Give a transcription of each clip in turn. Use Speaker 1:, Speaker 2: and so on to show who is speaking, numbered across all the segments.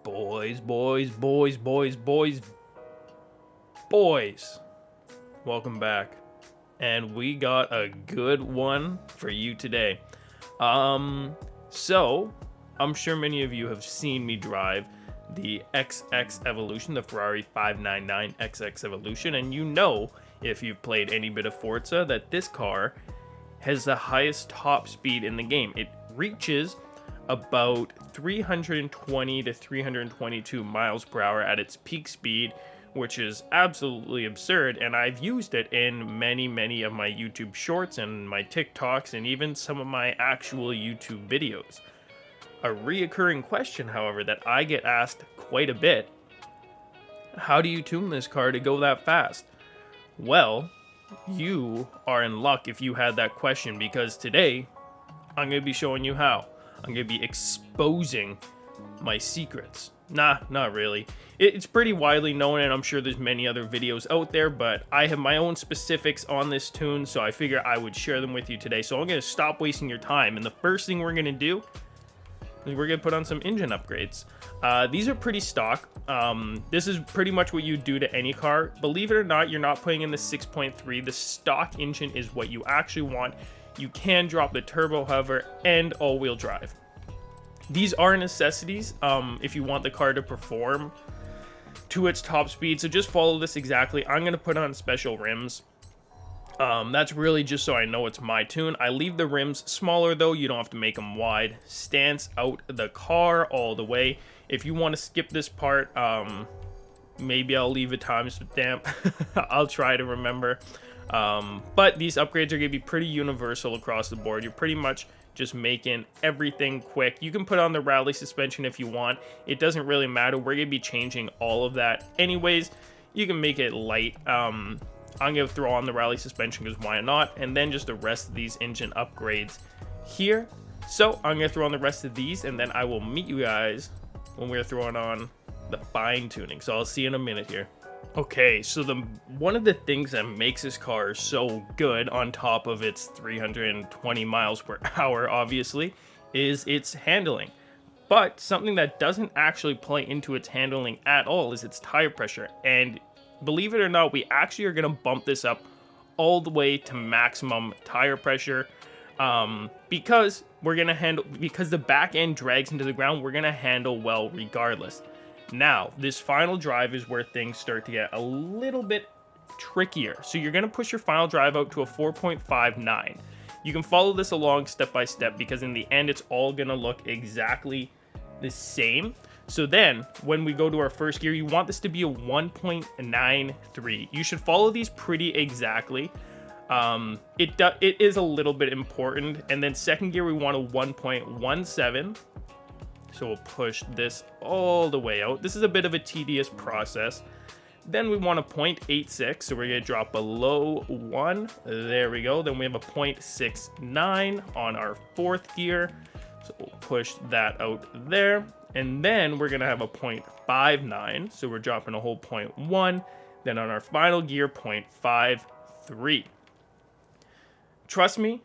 Speaker 1: Boys. Welcome back. And we got a good one for you today. So I'm sure many of you have seen me drive the XX Evolution, the Ferrari 599 XX Evolution, and you know, if you've played any bit of Forza, that this car has the highest top speed in the game. It reaches about 320 to 322 miles per hour at its peak speed, which is absolutely absurd, and I've used it in many of my YouTube shorts and my TikToks and even some of my actual YouTube videos. A reoccurring question, however, that I get asked quite a bit: how do you tune this car to go that fast? Well, you are in luck if you had that question, because today I'm going to be showing you how. I'm going to be exposing my secrets. Nah, not really. It's pretty widely known, and I'm sure there's many other videos out there, but I have my own specifics on this tune, so I figure I would share them with you today. So I'm going to stop wasting your time, and the first thing we're going to do is we're going to put on some engine upgrades. These are pretty stock. This is pretty much what you do to any car. Believe it or not, you're not putting in the 6.3. The stock engine is what you actually want. You can drop the turbo, however, and all-wheel drive. These are necessities if you want the car to perform to its top speed. So just follow this exactly. I'm going to put on special rims. That's really just so I know it's my tune. I leave the rims smaller though. You don't have to make them wide. Stance out the car all the way. If you want to skip this part, maybe I'll leave a timestamp. I'll try to remember. But these upgrades are going to be pretty universal across the board. You're pretty much just making everything quick. You can put on the rally suspension if you want. It doesn't really matter. We're going to be changing all of that anyways. You can make it light. I'm going to throw on the rally suspension because why not? And then just the rest of these engine upgrades here. So I'm going to throw on the rest of these, and then I will meet you guys when we're throwing on the fine tuning. So I'll see you in a minute here. Okay, so one of the things that makes this car so good, on top of its 320 miles per hour, obviously, is its handling. But something that doesn't actually play into its handling at all is its tire pressure. And believe it or not, we actually are going to bump this up all the way to maximum tire pressure, because because the back end drags into the ground, we're going to handle well regardless. Now, this final drive is where things start to get a little bit trickier. So you're going to push your final drive out to a 4.59. You can follow this along step by step, because in the end, it's all going to look exactly the same. So then, when we go to our first gear, you want this to be a 1.93. You should follow these pretty exactly. It is a little bit important. And then second gear, we want a 1.17. So we'll push this all the way out. This is a bit of a tedious process. Then we want a 0.86, so we're going to drop below 1. There we go. Then we have a 0.69 on our fourth gear. So we'll push that out there. And then we're going to have a 0.59, so we're dropping a whole 0.1. Then on our final gear, 0.53. Trust me,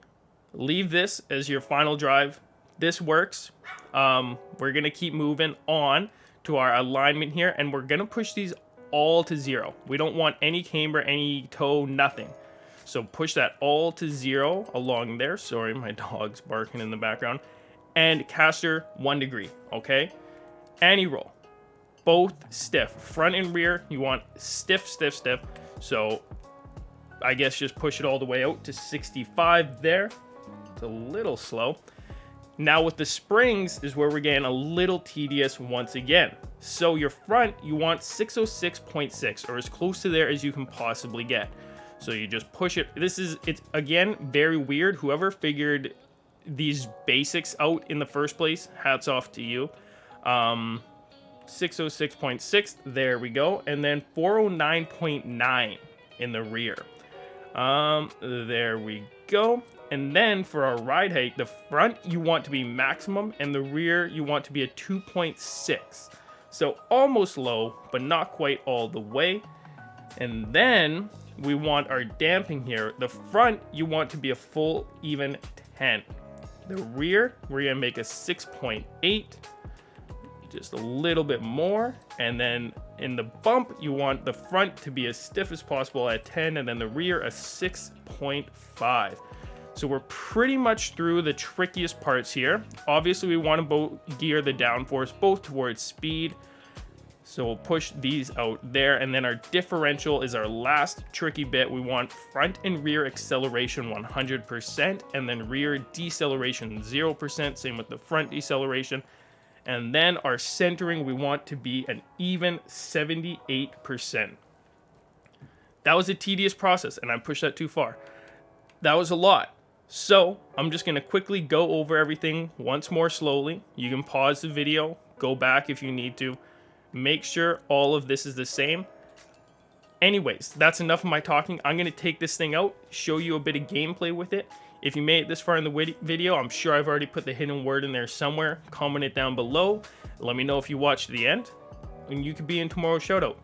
Speaker 1: leave this as your final drive. This works. We're going to keep moving on to our alignment here, and we're going to push these all to 0. We don't want any camber, any toe, nothing. So push that all to 0 along there. Sorry, my dog's barking in the background. And caster 1 degree, okay? Anti-roll. Both stiff. Front and rear, you want stiff. So I guess just push it all the way out to 65 there. It's a little slow. Now with the springs is where we're getting a little tedious once again. So your front, you want 606.6, or as close to there as you can possibly get. So you just push it. It's again, very weird. Whoever figured these basics out in the first place, hats off to you. 606.6, there we go. And then 409.9 in the rear. There we go. And then for our ride height, the front you want to be maximum, and the rear you want to be a 2.6. So almost low, but not quite all the way. And then we want our damping here. The front you want to be a full even 10. The rear, we're gonna make a 6.8. just a little bit more, and then in the bump you want the front to be as stiff as possible at 10, and then the rear a 6.5. So we're pretty much through the trickiest parts here. Obviously we want to gear the downforce both towards speed, so we'll push these out there, and then our differential is our last tricky bit. We want front and rear acceleration 100%, and then rear deceleration 0%, same with the front deceleration. And then our centering, we want to be an even 78%. That was a tedious process, and I pushed that too far. That was a lot. So I'm just gonna quickly go over everything once more slowly. You can pause the video, go back if you need to. Make sure all of this is the same. Anyways, that's enough of my talking. I'm gonna take this thing out, show you a bit of gameplay with it. If you made it this far in the video, I'm sure I've already put the hidden word in there somewhere. Comment it down below. Let me know if you watched the end, and you could be in tomorrow's shoutout.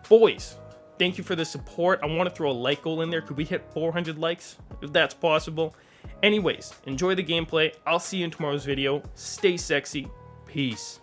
Speaker 1: Boys, thank you for the support. I want to throw a like goal in there. Could we hit 400 likes? If that's possible. Anyways, enjoy the gameplay. I'll see you in tomorrow's video. Stay sexy. Peace.